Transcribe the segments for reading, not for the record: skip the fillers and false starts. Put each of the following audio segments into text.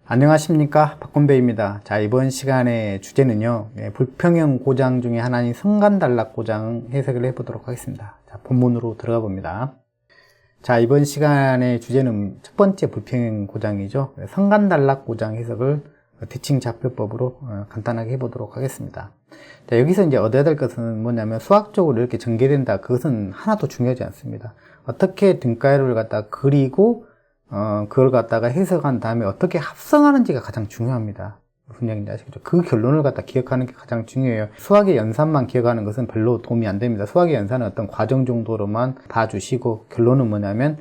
안녕하십니까, 박건배입니다. 자, 이번 시간의 주제는요, 불평형 고장 중에 하나인 성간단락 고장 해석을 해보도록 하겠습니다. 자, 본문으로 들어가 봅니다. 자, 이번 시간의 주제는 첫 번째 불평형 고장이죠. 성간단락 고장 해석을 대칭 좌표법으로 간단하게 해보도록 하겠습니다. 자, 여기서 이제 얻어야 될 것은 뭐냐면 수학적으로 이렇게 전개된다. 그것은 하나도 중요하지 않습니다. 어떻게 등가위를 갖다 그리고 그걸 갖다가 해석한 다음에 어떻게 합성하는지가 가장 중요합니다. 무슨 얘기인지 아시겠죠? 그 결론을 갖다 기억하는 게 가장 중요해요. 수학의 연산만 기억하는 것은 별로 도움이 안 됩니다. 수학의 연산은 어떤 과정 정도로만 봐주시고, 결론은 뭐냐면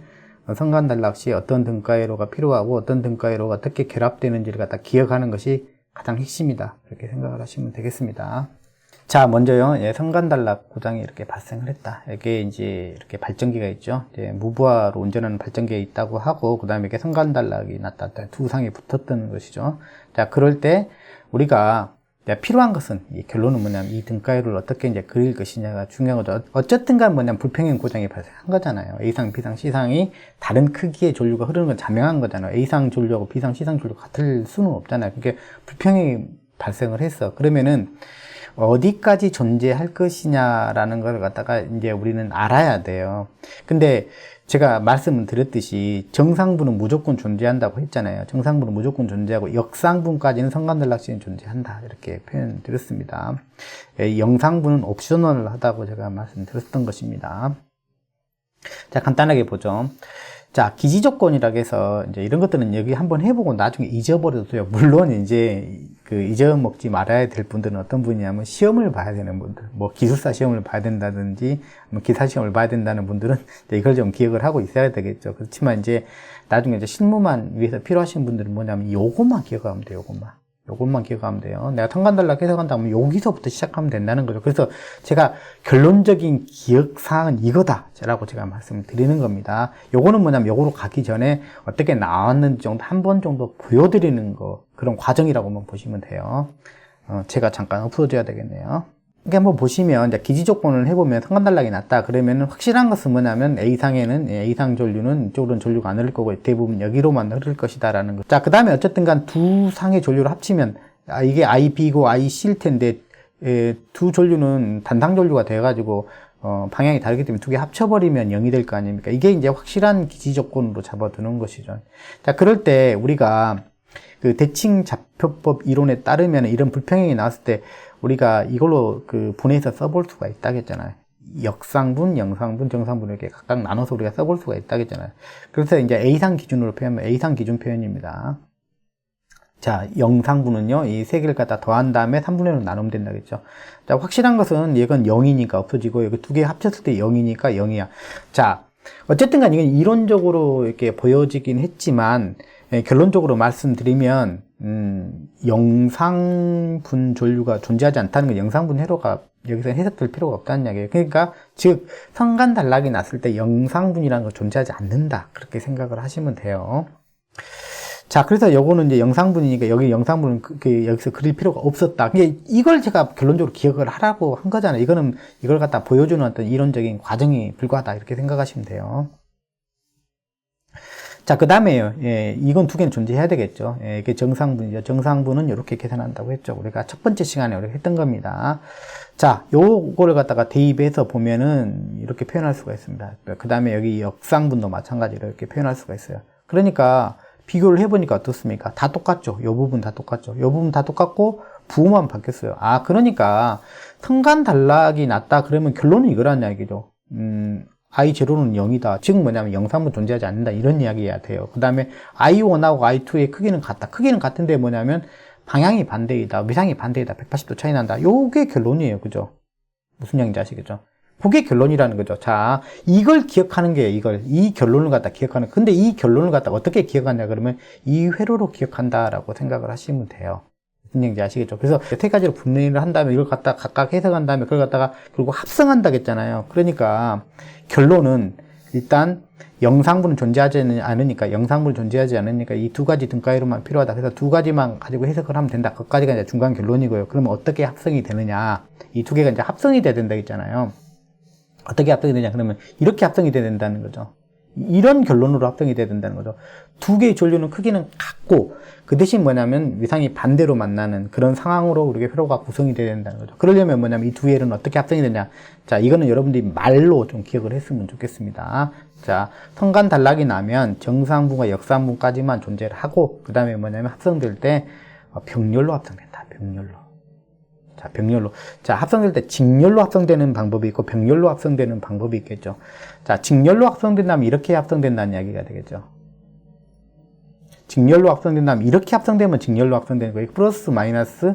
성간단락 시 어떤 등가위로가 필요하고 어떤 등가위로가 어떻게 결합되는지를 갖다 기억하는 것이 가장 핵심이다. 그렇게 생각을 하시면 되겠습니다. 자, 먼저요, 성간단락 고장이 이렇게 발생을 했다. 이게 이제 이렇게 발전기가 있죠. 이제 무부하로 운전하는 발전기가 있다고 하고, 그 다음에 이렇게 성간단락이 났다. 두 상이 붙었던 것이죠. 자, 그럴 때 우리가 필요한 것은, 이 결론은 뭐냐면 이 등가위를 어떻게 이제 그릴 것이냐가 중요한 거죠. 어쨌든 간 뭐냐면 불평형 고장이 발생한 거잖아요. A상, B상, C상이 다른 크기의 전류가 흐르는 건 자명한 거잖아요. A상 전류하고 B상, C상 전류가 같을 수는 없잖아요. 그게 불평형이 발생을 했어. 그러면은 어디까지 존재할 것이냐라는 걸 갖다가 이제 우리는 알아야 돼요. 근데 제가 말씀을 드렸듯이 정상부는 무조건 존재한다고 했잖아요. 정상부는 무조건 존재하고 역상부까지는 성간단락시는 존재한다. 이렇게 표현 드렸습니다. 영상부는 옵셔널하다고 제가 말씀드렸던 것입니다. 자, 간단하게 보죠. 자, 기지조건이라고 해서 이제 이런 것들은 여기 한번 해보고 나중에 잊어버려도 돼요. 물론 이제 잊어먹지 말아야 될 분들은 어떤 분이냐면 시험을 봐야 되는 분들, 뭐 기술사 시험을 봐야 된다든지 뭐 기사 시험을 봐야 된다는 분들은 이걸 좀 기억을 하고 있어야 되겠죠. 그렇지만 이제 나중에 이제 실무만 위해서 필요하신 분들은 뭐냐면 요것만 기억하면 돼요. 요것만 기억하면 돼요. 내가 성간단락 해석한다면 여기서부터 시작하면 된다는 거죠. 그래서 제가 결론적인 기억사항은 이거다 라고 제가 말씀을 드리는 겁니다. 요거는 뭐냐면 요거로 가기 전에 어떻게 나왔는지 정도 한 번 정도 보여드리는 거, 그런 과정이라고만 보시면 돼요. 제가 잠깐 엎어줘야 되겠네요. 이렇게 한번 보시면 이제 기지조건을 해보면 성간단락이 났다 그러면 확실한 것은 뭐냐면 A상에는 A상 전류는 이쪽으로는 전류가 안 흐를 거고 대부분 여기로만 흐를 것이다 라는 거. 자, 그 다음에 어쨌든 간 두 상의 전류를 합치면 이게 IB고 IC일 텐데 두 전류는 단상 전류가 돼가지고 방향이 다르기 때문에 두 개 합쳐버리면 0이 될 거 아닙니까? 이게 이제 확실한 기지조건으로 잡아두는 것이죠. 자, 그럴 때 우리가 그 대칭 좌표법 이론에 따르면 이런 불평형이 나왔을 때 우리가 이걸로 분해해서 써볼 수가 있다겠잖아요. 역상분, 영상분, 정상분 이렇게 각각 나눠서 우리가 써볼 수가 있다겠잖아요. 그래서 이제 A상 기준으로 표현하면 A상 기준 표현입니다. 자, 영상분은요, 이 세 개를 갖다 더한 다음에 3분의 1로 나누면 된다겠죠. 자, 확실한 것은 얘건 0이니까 없어지고, 여기 두 개 합쳤을 때 0이니까 0이야. 자, 어쨌든 간 이건 이론적으로 이렇게 보여지긴 했지만, 결론적으로 말씀드리면, 영상분 전류가 존재하지 않다는 건 영상분 회로가 여기서 해석될 필요가 없다는 이야기예요. 그러니까, 즉, 성간단락이 났을 때 영상분이라는 건 존재하지 않는다. 그렇게 생각을 하시면 돼요. 자, 그래서 요거는 이제 영상분이니까 여기 영상분은 여기서 그릴 필요가 없었다. 이걸 제가 결론적으로 기억을 하라고 한 거잖아요. 이거는 이걸 갖다 보여주는 어떤 이론적인 과정이 불과하다. 이렇게 생각하시면 돼요. 자, 그 다음에요. 이건 두 개는 존재해야 되겠죠. 이게 정상분이죠. 정상분은 이렇게 계산한다고 했죠. 우리가 첫 번째 시간에 우리가 했던 겁니다. 자, 요거를 갖다가 대입해서 보면은 이렇게 표현할 수가 있습니다. 그 다음에 여기 역상분도 마찬가지로 이렇게 표현할 수가 있어요. 그러니까 비교를 해보니까 어떻습니까? 다 똑같죠. 요 부분 다 똑같죠. 요 부분 다 똑같고 부호만 바뀌었어요. 아, 그러니까 성간단락이 났다 그러면 결론은 이거란 이야기죠. I0는 0이다. 즉 뭐냐면 영상분 존재하지 않는다. 이런 이야기해야 돼요. 그 다음에 I1하고 I2의 크기는 같다. 크기는 같은데 뭐냐면 방향이 반대이다. 위상이 반대이다. 180도 차이 난다. 요게 결론이에요. 그죠? 무슨 얘기인지 아시겠죠? 그게 결론이라는 거죠. 자, 이걸 기억하는 게 이 결론을 갖다 기억하는. 근데 이 결론을 갖다 어떻게 기억하냐 그러면 이 회로로 기억한다라고 생각을 하시면 돼요. 무슨 얘기인지 아시겠죠? 그래서 세 가지로 분해를 한 다음에 이걸 갖다 각각 해석한 다음에 그걸 갖다가 그리고 합성한다 했잖아요. 그러니까 결론은 일단 영상분은 존재하지 않으니까 이 두 가지 등가위로만 필요하다. 그래서 두 가지만 가지고 해석을 하면 된다. 그것까지가 이제 중간 결론이고요. 그러면 어떻게 합성이 되느냐? 이 두 개가 이제 합성이 돼야 된다 했잖아요. 어떻게 합성이 되냐? 그러면 이렇게 합성이 돼야 된다는 거죠. 이런 결론으로 합성이 돼야 된다는 거죠. 두 개의 전류는 크기는 같고 그 대신 뭐냐면 위상이 반대로 만나는 그런 상황으로 우리가 회로가 구성이 돼야 된다는 거죠. 그러려면 뭐냐면 이 두 개는 어떻게 합성이 되냐. 자, 이거는 여러분들이 말로 좀 기억을 했으면 좋겠습니다. 자, 성간 단락이 나면 정상분과 역상분까지만 존재를 하고 그 다음에 뭐냐면 합성될 때 병렬로 합성된다. 병렬로. 자, 병렬로. 자, 합성될 때 직렬로 합성되는 방법이 있고 병렬로 합성되는 방법이 있겠죠. 자, 직렬로 합성된다면 이렇게 합성된다는 이야기가 되겠죠. 직렬로 합성된다면 이렇게 합성되면 직렬로 합성되는 거예요. 플러스 마이너스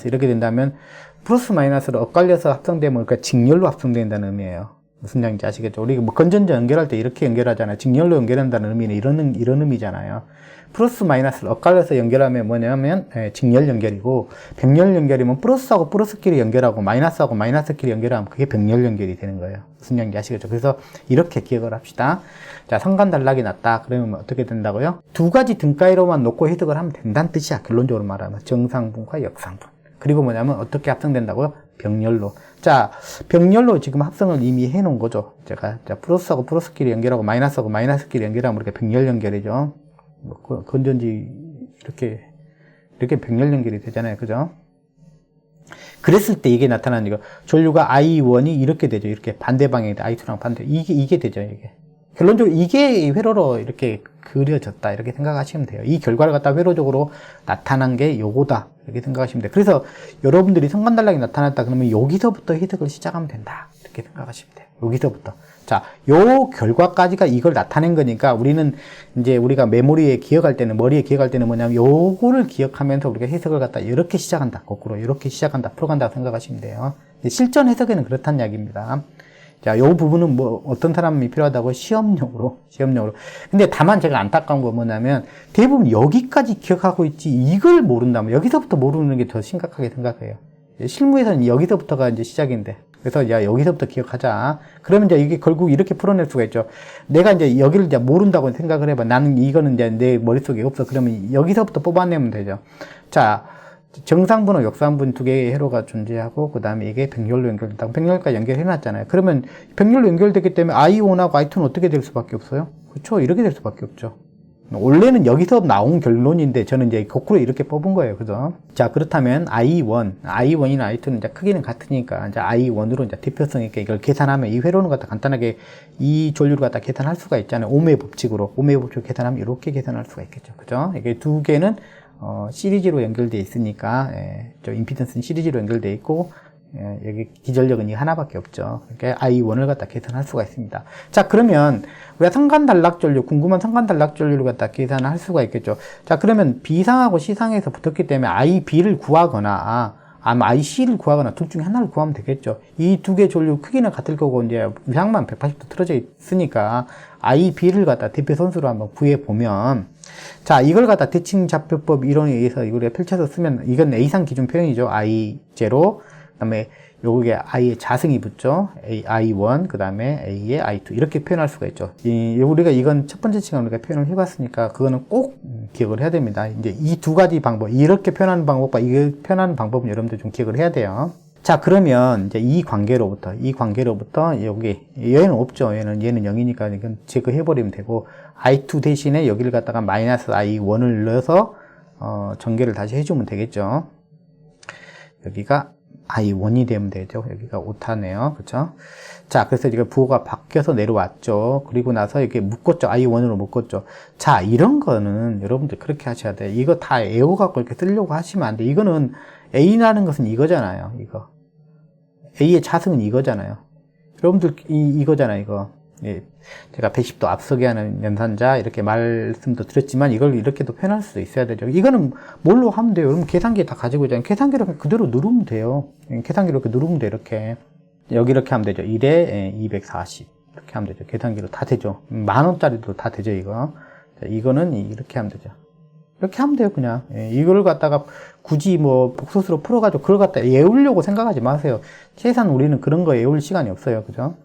이렇게 된다면 플러스 마이너스를 엇갈려서 합성되면 그러니까 직렬로 합성된다는 의미예요. 무슨 얘기인지 아시겠죠? 우리가 뭐 건전지 연결할 때 이렇게 연결하잖아요. 직렬로 연결한다는 의미는 이런 의미잖아요. 플러스 마이너스를 엇갈려서 연결하면 뭐냐면 직렬 연결이고 병렬 연결이면 플러스하고 플러스끼리 연결하고 마이너스하고 마이너스끼리 연결하면 그게 병렬 연결이 되는 거예요. 무슨 얘기인지 아시겠죠? 그래서 이렇게 기억을 합시다. 자, 성간 단락이 났다. 그러면 어떻게 된다고요? 두 가지 등가위로만 놓고 해석을 하면 된다는 뜻이야. 결론적으로 말하면 정상분과 역상분. 그리고 뭐냐면 어떻게 합성된다고요? 병렬로. 자, 병렬로 지금 합성을 이미 해 놓은 거죠. 제가 자, 플러스하고 플러스끼리 연결하고 마이너스하고 마이너스끼리 연결하면 이렇게 병렬 연결이죠. 건전지 이렇게 병렬 연결이 되잖아요. 그죠? 그랬을 때 이게 나타나는 이거 전류가 I1이 이렇게 되죠. 이렇게 반대 방향이 돼. I2랑 반대. 이게 되죠. 이게. 결론적으로 이게 회로로 이렇게 그려졌다. 이렇게 생각하시면 돼요. 이 결과를 갖다 회로적으로 나타난 게 요거다. 이렇게 생각하시면 돼요. 그래서 여러분들이 성간단락이 나타났다. 그러면 여기서부터 해석을 시작하면 된다. 이렇게 생각하시면 돼요. 여기서부터. 자, 요 결과까지가 이걸 나타낸 거니까 우리는 이제 우리가 메모리에 기억할 때는, 머리에 기억할 때는 뭐냐면 요거를 기억하면서 우리가 해석을 갖다 이렇게 시작한다. 거꾸로 이렇게 시작한다. 풀어간다고 생각하시면 돼요. 실전 해석에는 그렇다는 이야기입니다. 자, 요 부분은 뭐 어떤 사람이 필요하다고 시험용으로. 근데 다만 제가 안타까운 건 뭐냐면 대부분 여기까지 기억하고 있지 이걸 모른다면 여기서부터 모르는 게 더 심각하게 생각해요. 실무에서는 여기서부터가 이제 시작인데. 그래서 야, 여기서부터 기억하자. 그러면 이제 이게 결국 이렇게 풀어낼 수가 있죠. 내가 이제 여기를 이제 모른다고 생각을 해봐. 나는 이거는 이제 내 머릿속에 없어. 그러면 여기서부터 뽑아내면 되죠. 자, 정상분과 역상분 두 개의 회로가 존재하고, 그 다음에 이게 병렬로 연결된다고. 병렬까지 연결해놨잖아요. 그러면 병렬로 연결되기 때문에 I1하고 I2는 어떻게 될 수밖에 없어요? 그렇죠? 이렇게 될 수밖에 없죠. 원래는 여기서 나온 결론인데 저는 이제 거꾸로 이렇게 뽑은 거예요. 그죠? 자, 그렇다면 I1이나 I2는 이제 크기는 같으니까 이제 I1으로 이제 대표성 있게 이걸 계산하면 이 회로는 갖다 간단하게 이 전류를 갖다 계산할 수가 있잖아요. 오음의 법칙으로. 오음의 법칙으로 계산하면 이렇게 계산할 수가 있겠죠. 그죠? 이게 두 개는 시리즈로 연결되어 있으니까, 저 임피던스는 시리즈로 연결되어 있고, 여기 기전력은 이 하나밖에 없죠. 그러니까 I1을 갖다 계산할 수가 있습니다. 자, 그러면 우리가 성간단락전류, 궁금한 성간단락전류를 갖다 계산할 수가 있겠죠. 자, 그러면 B상하고 C상에서 붙었기 때문에 IB를 구하거나, IC를 구하거나 둘 중에 하나를 구하면 되겠죠. 이 두 개 전류 크기는 같을 거고, 이제 위상만 180도 틀어져 있으니까 IB를 갖다 대표 선수로 한번 구해 보면, 자, 이걸 갖다 대칭좌표법 이론에 의해서 이걸 펼쳐서 쓰면, 이건 A상 기준 표현이죠. I0, 그 다음에 요게 I의 자승이 붙죠. I1, 그 다음에 A의 I2. 이렇게 표현할 수가 있죠. 우리가 이건 첫 번째 시간에 우리가 표현을 해봤으니까 그거는 꼭 기억을 해야 됩니다. 이제 이 두 가지 방법, 이렇게 표현하는 방법과 이게 표현하는 방법은 여러분들 좀 기억을 해야 돼요. 자, 그러면 이제 이 관계로부터 여기, 얘는 없죠. 얘는 0이니까 이건 제거해버리면 되고, I2 대신에 여기를 갖다가 마이너스 I1을 넣어서, 전개를 다시 해주면 되겠죠. 여기가 I1이 되면 되죠. 여기가 오타네요. 그쵸? 자, 그래서 이거 부호가 바뀌어서 내려왔죠. 그리고 나서 이렇게 묶었죠. I1으로 묶었죠. 자, 이런 거는 여러분들 그렇게 하셔야 돼요. 이거 다 애워갖고 이렇게 쓰려고 하시면 안 돼. 이거는 A라는 것은 이거잖아요. 이거. A의 자승은 이거잖아요. 여러분들 이거잖아요. 이거. 예, 제가 110도 앞서게 하는 연산자 이렇게 말씀도 드렸지만 이걸 이렇게도 표현할 수도 있어야 되죠. 이거는 뭘로 하면 돼요? 여러분 계산기 다 가지고 있잖아요. 계산기로 그대로 누르면 돼요. 계산기로 이렇게 누르면 돼요. 이렇게 여기 이렇게 하면 되죠. 1에 240 이렇게 하면 되죠. 계산기로 다 되죠. 10,000원짜리도 다 되죠. 이거. 자, 이거는 이렇게 하면 되죠. 이렇게 하면 돼요. 그냥 이걸 갖다가 굳이 뭐 복소수로 풀어가지고 그걸 갖다 외우려고 생각하지 마세요. 최소한 우리는 그런 거 외울 시간이 없어요. 그죠?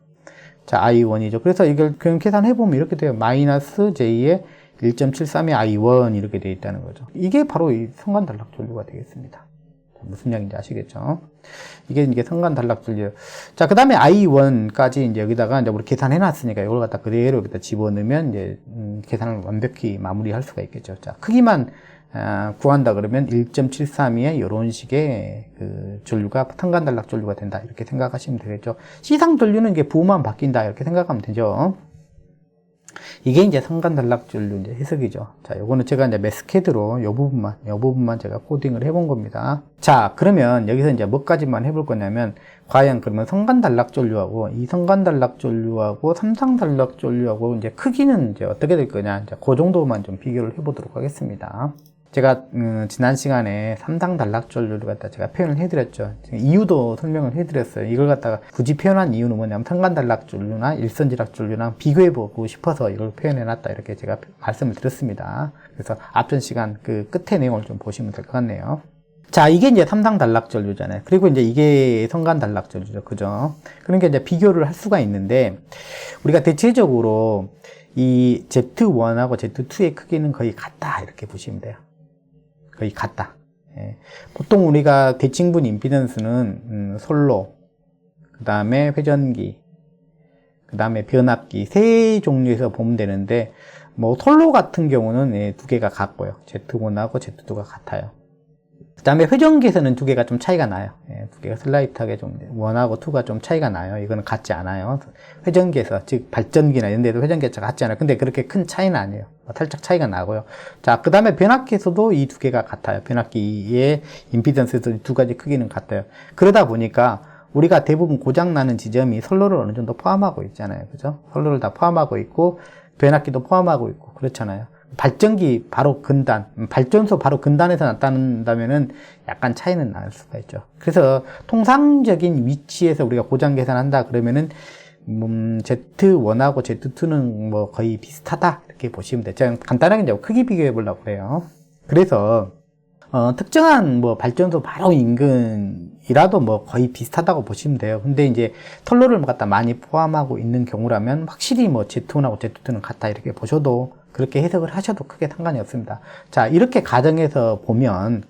자, I1이죠. 그래서 이걸 그냥 계산해보면 이렇게 돼요. 마이너스 J의 1.73의 I1 이렇게 되어 있다는 거죠. 이게 바로 이 성간단락전류가 되겠습니다. 자, 무슨 이야기인지 아시겠죠? 이게 이제 성간 단락줄류. 자, 그 다음에 I1까지 이제 여기다가 이제 우리 계산해 놨으니까 이걸 갖다 그대로 여기다 집어넣으면 이제, 계산을 완벽히 마무리할 수가 있겠죠. 자, 크기만, 구한다 그러면 1.732의 이런 식의 그 전류가 성간 단락 전류가 된다. 이렇게 생각하시면 되겠죠. 시상 전류는 이게 부호만 바뀐다. 이렇게 생각하면 되죠. 이게 이제 성간 단락 전류 이제 해석이죠. 자, 요거는 제가 이제 메스케드로 요 부분만 제가 코딩을 해본 겁니다. 자, 그러면 여기서 이제 뭐까지만 해볼 거냐면, 과연 그러면 성간 단락 전류하고 이 성간 단락 전류하고 삼상 단락 전류하고 이제 크기는 이제 어떻게 될 거냐. 이제 그 정도만 좀 비교를 해보도록 하겠습니다. 제가 지난 시간에 삼상 단락 전류를 갖다 제가 표현을 해드렸죠. 이유도 설명을 해드렸어요. 이걸 갖다가 굳이 표현한 이유는 뭐냐면 성간 단락 전류나 일선지락 전류랑 비교해보고 싶어서 이걸 표현해놨다. 이렇게 제가 말씀을 드렸습니다. 그래서 앞전 시간 그 끝에 내용을 좀 보시면 될 것 같네요. 자, 이게 이제 삼상 단락 전류잖아요. 그리고 이제 이게 성간 단락 전류죠. 그죠? 그러니까 이제 비교를 할 수가 있는데, 우리가 대체적으로 이 Z1하고 Z2의 크기는 거의 같다. 이렇게 보시면 돼요. 거의 같다. 예. 보통 우리가 대칭분 임피던스는 솔로, 그 다음에 회전기, 그 다음에 변압기 세 종류에서 보면 되는데, 뭐 솔로 같은 경우는 예, 두 개가 같고요. Z1하고 Z2가 같아요. 그 다음에 회전기에서는 두 개가 좀 차이가 나요. 예, 두 개가 슬라이트하게 좀 1하고 2가 좀 차이가 나요. 이거는 같지 않아요. 회전기에서, 즉 발전기나 이런 데도 회전기가 같지 않아요. 근데 그렇게 큰 차이는 아니에요. 살짝 차이가 나고요. 자, 그 다음에 변압기에서도 이 두 개가 같아요. 변압기의 임피던스에서 두 가지 크기는 같아요. 그러다 보니까 우리가 대부분 고장나는 지점이 선로를 어느 정도 포함하고 있잖아요. 그죠? 선로를 다 포함하고 있고, 변압기도 포함하고 있고, 그렇잖아요. 발전기 바로 근단, 발전소 바로 근단에서 나타난다면은 약간 차이는 날 수가 있죠. 그래서 통상적인 위치에서 우리가 고장 계산한다 그러면은 Z1하고 Z2는 뭐 거의 비슷하다 이렇게 보시면 돼요. 제가 간단하게 이제 크기 비교해 보려고 해요. 그래서 특정한 뭐 발전소 바로 인근이라도 뭐 거의 비슷하다고 보시면 돼요. 근데 이제 선로를 갖다 많이 포함하고 있는 경우라면 확실히 뭐 Z1하고 Z2는 같다 이렇게 보셔도, 그렇게 해석을 하셔도 크게 상관이 없습니다. 자, 이렇게 가정해서 보면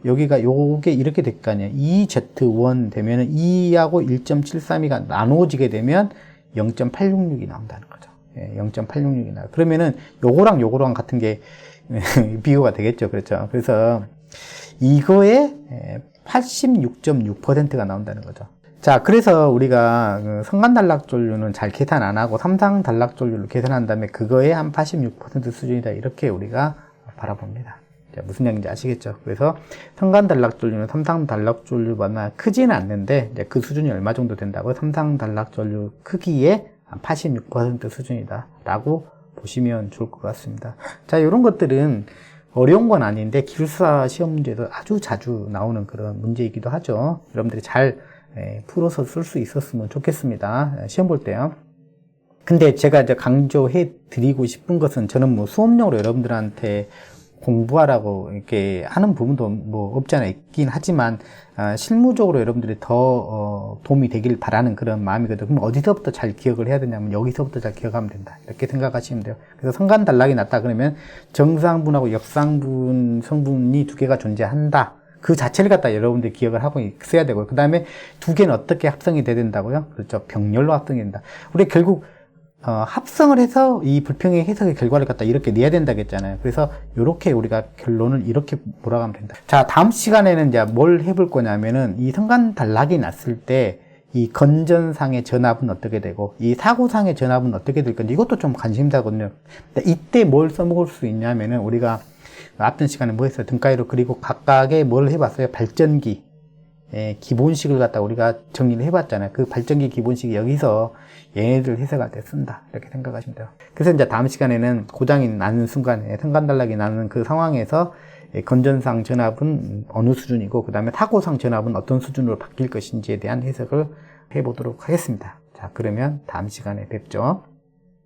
여기가 요게 이렇게 될 거 아니에요. 2Z1 되면은 2하고 1.732가 나누어지게 되면 0.866이 나온다는 거죠. 예, 0.866이 나와요. 그러면은 요거랑 같은 게 비교가 되겠죠. 그렇죠. 그래서 이거에 86.6%가 나온다는 거죠. 자, 그래서 우리가 성간 단락 전류는 잘 계산 안 하고 삼상 단락 전류를 계산한 다음에 그거에 한 86% 수준이다. 이렇게 우리가 바라봅니다. 자, 무슨 얘기인지 아시겠죠? 그래서 성간 단락 전류는 삼상 단락 전류보다 크지는 않는데, 이제 그 수준이 얼마 정도 된다고? 삼상 단락 전류 크기의 한 86% 수준이다. 라고 보시면 좋을 것 같습니다. 자, 이런 것들은 어려운 건 아닌데 기술사 시험 문제도 아주 자주 나오는 그런 문제이기도 하죠. 여러분들이 잘 풀어서 쓸 수 있었으면 좋겠습니다. 시험 볼 때요. 근데 제가 이제 강조해 드리고 싶은 것은, 저는 뭐 수업용으로 여러분들한테 공부하라고 이렇게 하는 부분도 뭐 없지 않아 있긴 하지만, 실무적으로 여러분들이 더 도움이 되길 바라는 그런 마음이거든요. 그럼 어디서부터 잘 기억을 해야 되냐면 여기서부터 잘 기억하면 된다. 이렇게 생각하시면 돼요. 그래서 성간 단락이 났다 그러면 정상분하고 역상분 성분이 두 개가 존재한다. 그 자체를 갖다 여러분들이 기억을 하고 있어야 되고요. 그 다음에 두 개는 어떻게 합성이 돼야 된다고요? 그렇죠. 병렬로 합성이 된다. 우리 결국 합성을 해서 이 불평의 해석의 결과를 갖다 이렇게 내야 된다고 했잖아요. 그래서 이렇게 우리가 결론을 이렇게 몰아가면 된다. 자, 다음 시간에는 이제 뭘 해볼 거냐면은 이 성간 단락이 났을 때 이 건전상의 전압은 어떻게 되고 이 사고상의 전압은 어떻게 될 건지, 이것도 좀 관심사거든요. 이때 뭘 써먹을 수 있냐면은, 우리가 앞전 시간에 뭐 했어요? 등가위로 그리고 각각의 뭘 해봤어요? 발전기 기본식을 갖다 우리가 정리를 해봤잖아요. 그 발전기 기본식이 여기서 얘네들 해석할 때 쓴다. 이렇게 생각하시면 돼요. 그래서 이제 다음 시간에는 고장이 나는 순간에, 성간 단락이 나는 그 상황에서 건전상 전압은 어느 수준이고, 그 다음에 사고상 전압은 어떤 수준으로 바뀔 것인지에 대한 해석을 해보도록 하겠습니다. 자, 그러면 다음 시간에 뵙죠.